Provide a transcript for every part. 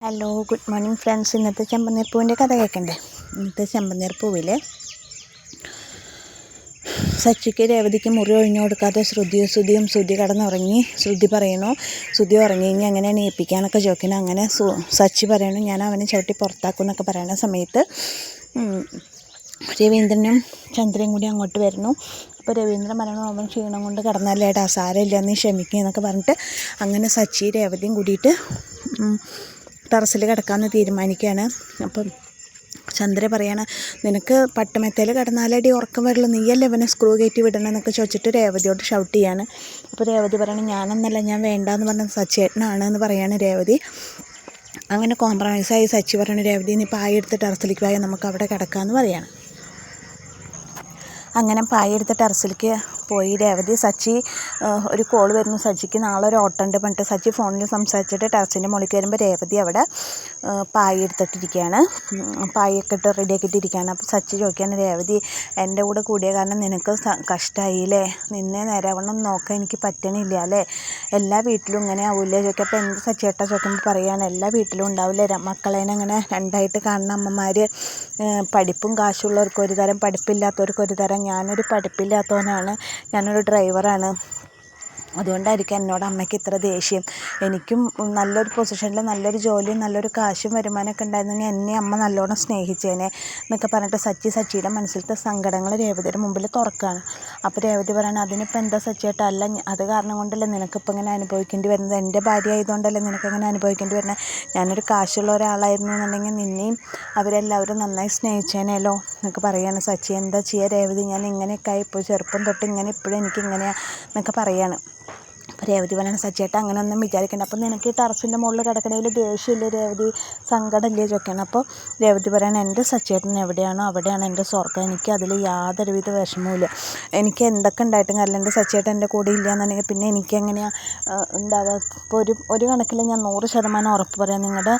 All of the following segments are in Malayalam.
Hello, good morning friends. ഇന്നത്തെ ചെമ്പനീർ പൂവിൻ്റെ കഥ കേൾക്കണ്ടേ? ഇന്നത്തെ ചെമ്പനീർ പൂവിൽ സച്ചിക്ക് രേവതിക്ക് മുറി ഒഴിഞ്ഞു കൊടുക്കാതെ ശ്രുതി കടന്നുറങ്ങി. ശ്രുതി പറയണു, ശ്രുതി ഉറങ്ങി കഴിഞ്ഞാൽ എങ്ങനെയാണ് ഏൽപ്പിക്കാനൊക്കെ ചോദിക്കണം. അങ്ങനെ സച്ചി പറയണു, ഞാൻ അവനെ ചവിട്ടി പുറത്താക്കും എന്നൊക്കെ പറയുന്ന സമയത്ത് രവീന്ദ്രനും ചന്ദ്രയും കൂടി അങ്ങോട്ട് വരുന്നു. അപ്പോൾ രവീന്ദ്രൻ പറയണു, അവൻ ക്ഷീണം കൊണ്ട് കിടന്നല്ലേടാ, സാരമില്ല, നീ ക്ഷമിക്കുക എന്നൊക്കെ പറഞ്ഞിട്ട് അങ്ങനെ സച്ചി രേവതിയും കൂടിയിട്ട് ടെറസിൽ കിടക്കാമെന്ന് തീരുമാനിക്കുകയാണ്. അപ്പം ചന്ദ്ര പറയാണ്, നിനക്ക് പട്ടുമെത്തയിൽ കിടന്നാലടി ഉറക്കം വരുള്ളൂ, നീയല്ലേ ഇവനെ സ്ക്രൂ കയറ്റി വിടണമെന്നൊക്കെ ചോദിച്ചിട്ട് രേവതിയോട് ഷൗട്ട് ചെയ്യാണ്. അപ്പോൾ രേവതി പറയണം, ഞാനെന്നല്ല, ഞാൻ വേണ്ടാന്ന് പറഞ്ഞ സച്ചേട്ടനാണ് എന്ന് പറയാണ് രേവതി. അങ്ങനെ കോംപ്രമൈസായി സച്ചി പറയണ, രേവതി നീ പായ എടുത്ത് ടെറസിലേക്ക് പോയാൽ നമുക്ക് അവിടെ കിടക്കാമെന്ന് പറയാണ്. അങ്ങനെ പായെടുത്ത് ടെറസിലേക്ക് പോയി രേവതി. സച്ചി ഒരു കോൾ വരുന്നു, സച്ചിക്ക് നാളെ ഒരു ഓട്ടമുണ്ട് പറഞ്ഞിട്ട് സച്ചി ഫോണിൽ സംസാരിച്ചിട്ട് ടെറസിൻ്റെ മുകളിൽ കയറുമ്പോൾ രേവതി അവിടെ പായ എടുത്തിട്ടിരിക്കുകയാണ്, പായൊക്കെ ഇട്ട് റെഡിയാക്കിയിട്ടിരിക്കുകയാണ്. അപ്പോൾ സച്ചി ചോദിക്കുകയാണ്, രേവതി എൻ്റെ കൂടെ കൂടിയ കാരണം നിനക്ക് കഷ്ടമായില്ലേ, നിന്നെ നേരാവണ്ണം നോക്കാൻ എനിക്ക് പറ്റണില്ല അല്ലേ, എല്ലാ വീട്ടിലും ഇങ്ങനെ ആവില്ലേ ചോദിക്കുക. അപ്പോൾ എന്ത് സച്ചിയേട്ടാ ചോദിക്കുമ്പോൾ പറയുകയാണ്, എല്ലാ വീട്ടിലും ഉണ്ടാവില്ലേ മക്കളേനെ അങ്ങനെ രണ്ടായിട്ട് കാണുന്ന അമ്മമാർ, പഠിപ്പും കാശുള്ളവർക്ക് ഒരു തരം, പഠിപ്പില്ലാത്തവർക്ക് ഒരു തരം. ഞാനൊരു പഠിപ്പില്ലാത്തവനാണ്, ഞാനൊരു ഡ്രൈവറാണ്, അതുകൊണ്ടായിരിക്കും എന്നോട് അമ്മയ്ക്ക് ഇത്ര ദേഷ്യം. എനിക്കും നല്ലൊരു പൊസിഷനിൽ നല്ലൊരു ജോലിയും നല്ലൊരു കാശും വരുമാനമൊക്കെ ഉണ്ടായിരുന്നെങ്കിൽ എന്നെ അമ്മ നല്ലോണം സ്നേഹിച്ചേനെ എന്നൊക്കെ പറഞ്ഞിട്ട് സച്ചിയുടെ മനസ്സിലത്തെ സങ്കടങ്ങൾ രേവതിയുടെ മുമ്പിൽ തുറക്കുകയാണ്. അപ്പോൾ രേവതി പറയണം, അതിനിപ്പോൾ എന്താ സച്ചിയേട്ടാ, അല്ല അത് കാരണം കൊണ്ടല്ലേ നിനക്കിപ്പോൾ ഇങ്ങനെ അനുഭവിക്കേണ്ടി വരുന്നത്, എൻ്റെ ഭാര്യ ആയതുകൊണ്ടല്ലേ നിനക്കിങ്ങനെ അനുഭവിക്കേണ്ടി വരുന്നത്. ഞാനൊരു കാശുള്ള ഒരാളായിരുന്നു എന്നുണ്ടെങ്കിൽ നിന്നെയും അവരെല്ലാവരും നന്നായി സ്നേഹിച്ചേനേലോ എന്നൊക്കെ പറയുകയാണ് സച്ചി. എന്താ ചെയ്യുക രേവതി, ഞാൻ ഇങ്ങനെയൊക്കെ ആയിപ്പോൾ, ചെറുപ്പം തൊട്ട് ഇങ്ങനെ ഇപ്പോഴും എനിക്കിങ്ങനെയാണ് എന്നൊക്കെ പറയുകയാണ്. അപ്പോൾ രേവതി പറയണം, സച്ചിയേട്ടാ അങ്ങനെ ഒന്നും വിചാരിക്കേണ്ട, അപ്പോൾ നിനക്ക് ഈ ടെറസിൻ്റെ മുകളിൽ കിടക്കണതിൽ ദേഷ്യമില്ലേ രേവതി, സങ്കടമില്ലേ ചോദിക്കണം. അപ്പോൾ രേവതി പറയണം, എൻ്റെ സച്ചിയേട്ടൻ എവിടെയാണോ അവിടെയാണ് എൻ്റെ സ്വർഗ്ഗം, എനിക്ക് അതിൽ യാതൊരുവിധ വിഷമവുമില്ല, എനിക്ക് എന്തൊക്കെ ഉണ്ടായിട്ടും കാര്യമില്ല, എൻ്റെ സച്ചിയേട്ടൻ എൻ്റെ കൂടെ ഇല്ല എന്നുണ്ടെങ്കിൽ പിന്നെ എനിക്കെങ്ങനെയാണ് ഉണ്ടാവുക. ഇപ്പോൾ ഒരു കണക്കിൽ ഞാൻ 100% ഉറപ്പ് പറയാം, നിങ്ങളുടെ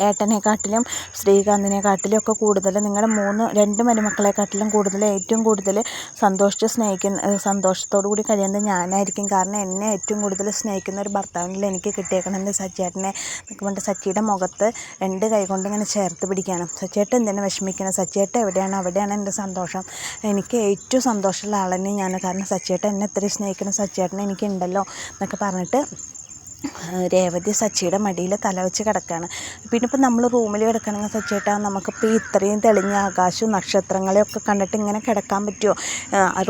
ഏട്ടനെക്കാട്ടിലും ശ്രീകാന്തിനെക്കാട്ടിലും ഒക്കെ കൂടുതൽ നിങ്ങളുടെ രണ്ട് മരുമക്കളെക്കാട്ടിലും കൂടുതൽ ഏറ്റവും കൂടുതൽ സന്തോഷത്തോടു കൂടി കഴിയുന്നത് ഞാനായിരിക്കും. കാരണം എന്നെ ഏറ്റവും കൂടുതൽ സ്നേഹിക്കുന്ന ഒരു ഭർത്താവിനിൽ എനിക്ക് കിട്ടിയേക്കണം എൻ്റെ സച്ചിയേട്ടനെ എന്നൊക്കെ പറഞ്ഞിട്ട് സച്ചിയുടെ മുഖത്ത് 2 കൈ കൊണ്ട് ഇങ്ങനെ ചേർത്ത് പിടിക്കുകയാണ്. സച്ചിയേട്ടൻ എന്തിനാണ് വിഷമിക്കണം, സച്ചിയേട്ടൻ എവിടെയാണ് അവിടെയാണ് എൻ്റെ സന്തോഷം, എനിക്ക് ഏറ്റവും സന്തോഷമുള്ള ആൾ തന്നെ ഞാൻ, കാരണം സച്ചിയേട്ടൻ എന്നെ എത്രയും സ്നേഹിക്കണം സച്ചിയേട്ടനെ എനിക്കുണ്ടല്ലോ എന്നൊക്കെ പറഞ്ഞിട്ട് രേവതി സച്ചിയുടെ മടിയിൽ തലവെച്ച് കിടക്കുകയാണ്. പിന്നെ ഇപ്പം നമ്മൾ റൂമിൽ കിടക്കണമെങ്കിൽ സച്ചിയേട്ടാ നമുക്കിപ്പോൾ ഇത്രയും തെളിഞ്ഞ ആകാശവും നക്ഷത്രങ്ങളെയൊക്കെ കണ്ടിട്ട് ഇങ്ങനെ കിടക്കാൻ പറ്റുമോ,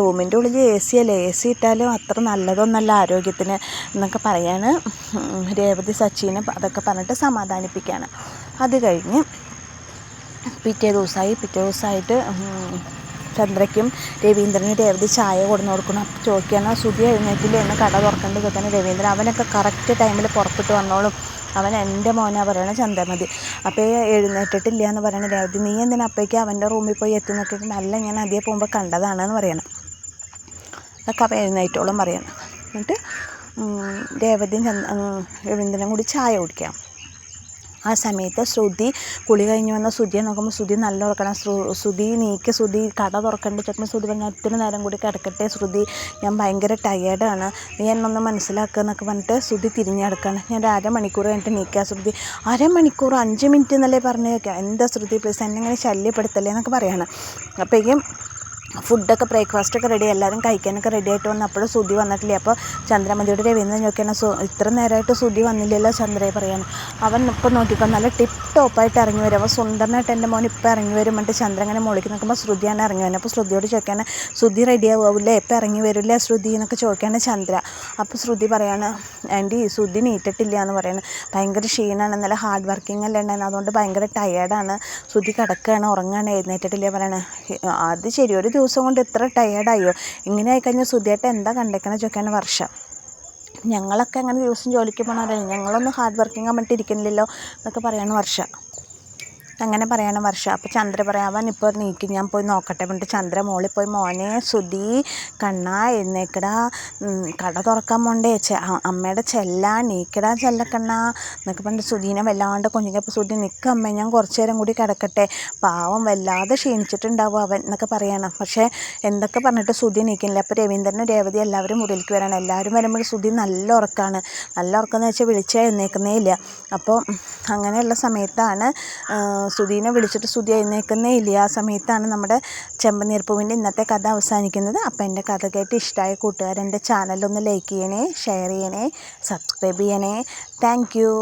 റൂമിൻ്റെ ഉള്ളിൽ AC അല്ലേ, AC ഇട്ടാലും അത്ര നല്ലതൊന്നല്ല ആരോഗ്യത്തിന് എന്നൊക്കെ പറയാണ് രേവതി സച്ചീനെ. അതൊക്കെ പറഞ്ഞിട്ട് സമാധാനിപ്പിക്കുകയാണ്. അത് കഴിഞ്ഞ് പിറ്റേ ദിവസമായിട്ട് ചന്ദ്രയ്ക്കും രവീന്ദ്രനും രേവതി ചായ കൊടുന്ന് കൊടുക്കണം. അപ്പോൾ ചോദിക്കുകയാണ്, ശ്രുതി എഴുന്നേറ്റിൽ എന്ന് കട തുറക്കേണ്ടത് ചോദിക്കാൻ രവീന്ദ്രൻ, അവനൊക്കെ കറക്റ്റ് ടൈമിൽ പുറത്തിട്ട് വന്നോളും, അവൻ എൻ്റെ മോനാ പറയണ ചന്ദ്രമതി. അപ്പോൾ എഴുന്നേറ്റിട്ടില്ല എന്ന് പറയണ രേവതി, നീ എന്തിനാ അപ്പോഴേക്ക് അവൻ്റെ റൂമിൽ പോയി എത്തി നോക്കിയിട്ട്, അല്ല ഞാൻ അതേ പോകുമ്പോൾ കണ്ടതാണെന്ന് പറയണം. അതൊക്കെ അവൻ എഴുന്നേറ്റോളം പറയണം. എന്നിട്ട് രേവതിയും രവീന്ദ്രനും കൂടി ചായ കുടിക്കാം. ആ സമയത്ത് ശ്രുതി കുളി കഴിഞ്ഞ് വന്ന ശ്രുതിയെ നോക്കുമ്പോൾ ശ്രുതി നല്ല ഉറക്കണം. ശ്രുതി കട തുറക്കേണ്ട ചോദിക്കുമ്പോൾ ശ്രുതി പറഞ്ഞാൽ ഒത്തിരി നേരം കൂടി കിടക്കട്ടെ ശ്രുതി, ഞാൻ ഭയങ്കര ടയേർഡാണ്, നീ എന്നൊന്ന് മനസ്സിലാക്കുക എന്നൊക്കെ പറഞ്ഞിട്ട് ശ്രുതി തിരിഞ്ഞെടുക്കുകയാണ്. ഞാൻ 1/2 മണിക്കൂർ കഴിഞ്ഞിട്ട് നീക്കുക ശ്രുതി. 1/2 മണിക്കൂർ 5 മിനിറ്റ് എന്നല്ലേ പറഞ്ഞു കേൾക്കുക, എന്താ ശ്രുതി പ്ലീസ് എന്നെ ഇങ്ങനെ ശല്യപ്പെടുത്തല്ലേ എന്നൊക്കെ പറയാണ്. അപ്പോഴേക്കും ഫുഡൊക്കെ ബ്രേക്ക്ഫാസ്റ്റൊക്കെ റെഡി, എല്ലാവരും കഴിക്കാനൊക്കെ റെഡി ആയിട്ട് വന്നു. അപ്പോഴും ശ്രുതി വന്നിട്ടില്ല. അപ്പോൾ ചന്ദ്രമതിയുടെ രവീന്ദ്രൻ നോക്കിയാണ്, ഇത്ര നേരമായിട്ട് ശ്രുതി വന്നില്ലല്ലോ ചന്ദ്രയെ പറയാണ്. അവൻ ഇപ്പം നോക്കിക്കോ നല്ല ടിപ്പ് ടോപ്പായിട്ട് ഇറങ്ങി വരും, അവൻ സുന്ദരനായിട്ട് എൻ്റെ മോൻ ഇപ്പം ഇറങ്ങി വരും എന്നിട്ട് ചന്ദ്രൻ അങ്ങനെ മുകളിലേക്ക് നോക്കുമ്പോൾ ശ്രുതിയാണ് ഇറങ്ങി വരുന്നത്. അപ്പോൾ ശ്രുതിയോട് ചോദിക്കാണ്, ശ്രുതി റെഡി ആവില്ലേ, ഇപ്പം ഇറങ്ങി വരില്ലേ ശ്രുതി എന്നൊക്കെ ചോദിക്കുകയാണ് ചന്ദ്ര. അപ്പോൾ ശ്രുതി പറയാണ്, ആൻറ്റി ശ്രുതി നീറ്റിട്ടില്ല എന്ന് പറയുന്നത്, ഭയങ്കര ക്ഷീണമാണ്, നല്ല ഹാർഡ് വർക്കിംഗ് അല്ലേ ഉണ്ടായിരുന്നു, അതുകൊണ്ട് ഭയങ്കര ടയേർഡാണ്, ശ്രുതി കിടക്കുകയാണ്, ഉറങ്ങുകയാണ്, എഴുന്നേറ്റിട്ടില്ല പറയണേ. അത് ശരി, ഒരു ദിവസം കൊണ്ട് ഇത്ര ടയേർഡായോ, ഇങ്ങനെ ആയിക്കഴിഞ്ഞാൽ ശ്രുതിയായിട്ട് എന്താ കണ്ടേക്കണ ചോദിക്കാണ് വർഷ. ഞങ്ങളൊക്കെ അങ്ങനെ ദിവസം ജോലിക്ക് പോകണവരല്ലേ, ഞങ്ങളൊന്നും ഹാർഡ് വർക്കിംഗ് ആകാൻ വേണ്ടി ഇരിക്കുന്നില്ലല്ലോ എന്നൊക്കെ പറയാണ് വർഷ. അങ്ങനെ പറയണം വർഷ. അപ്പോൾ ചന്ദ്ര പറയാം അവൻ ഇപ്പോൾ നീക്കും, ഞാൻ പോയി നോക്കട്ടെ പറഞ്ഞിട്ട് ചന്ദ്ര മോളിൽ പോയി മോനെ സുധി കണ്ണാ എഴുന്നേക്കടാ, കട തുറക്കാൻ പോണ്ടേ, അമ്മയുടെ ചെല്ലാ നീക്കടാ ചെല്ലക്കണ്ണാ എന്നൊക്കെ പറഞ്ഞിട്ട് സുധീനെ വല്ലാണ്ട് കൊഞ്ചിക്കപ്പോൾ സുധി നിൽക്കമ്മേ ഞാൻ കുറച്ച് നേരം കൂടി കിടക്കട്ടെ, പാവം വല്ലാതെ ക്ഷീണിച്ചിട്ടുണ്ടാവും അവൻ എന്നൊക്കെ പറയണം. പക്ഷേ എന്തൊക്കെ പറഞ്ഞിട്ട് സുധി നീക്കുന്നില്ല. അപ്പോൾ രവീന്ദ്രനും രേവതി എല്ലാവരും മുറിയിലേക്ക് വരണം. എല്ലാവരും വരുമ്പോൾ സുധി നല്ല ഉറക്കമാണ്. നല്ല ഉറക്കമെന്ന് വെച്ചാൽ വിളിച്ചാൽ എഴുന്നേൽക്കുന്നേ ഇല്ല. അപ്പോൾ അങ്ങനെയുള്ള സമയത്താണ് സുധീനെ വിളിച്ചിട്ട് സുധി എഴുന്നേൽക്കുന്നേ ഇല്ല. ആ സമയത്താണ് നമ്മുടെ ചെമ്പനീർപ്പൂവിൻ്റെ ഇന്നത്തെ കഥ അവസാനിക്കുന്നത്. അപ്പോൾ എൻ്റെ കഥ കേട്ട് ഇഷ്ടമായ കൂട്ടുകാരെൻ്റെ ചാനലൊന്ന് ലൈക്ക് ചെയ്യണേ, ഷെയർ ചെയ്യണേ, സബ്സ്ക്രൈബ് ചെയ്യണേ. Thank you.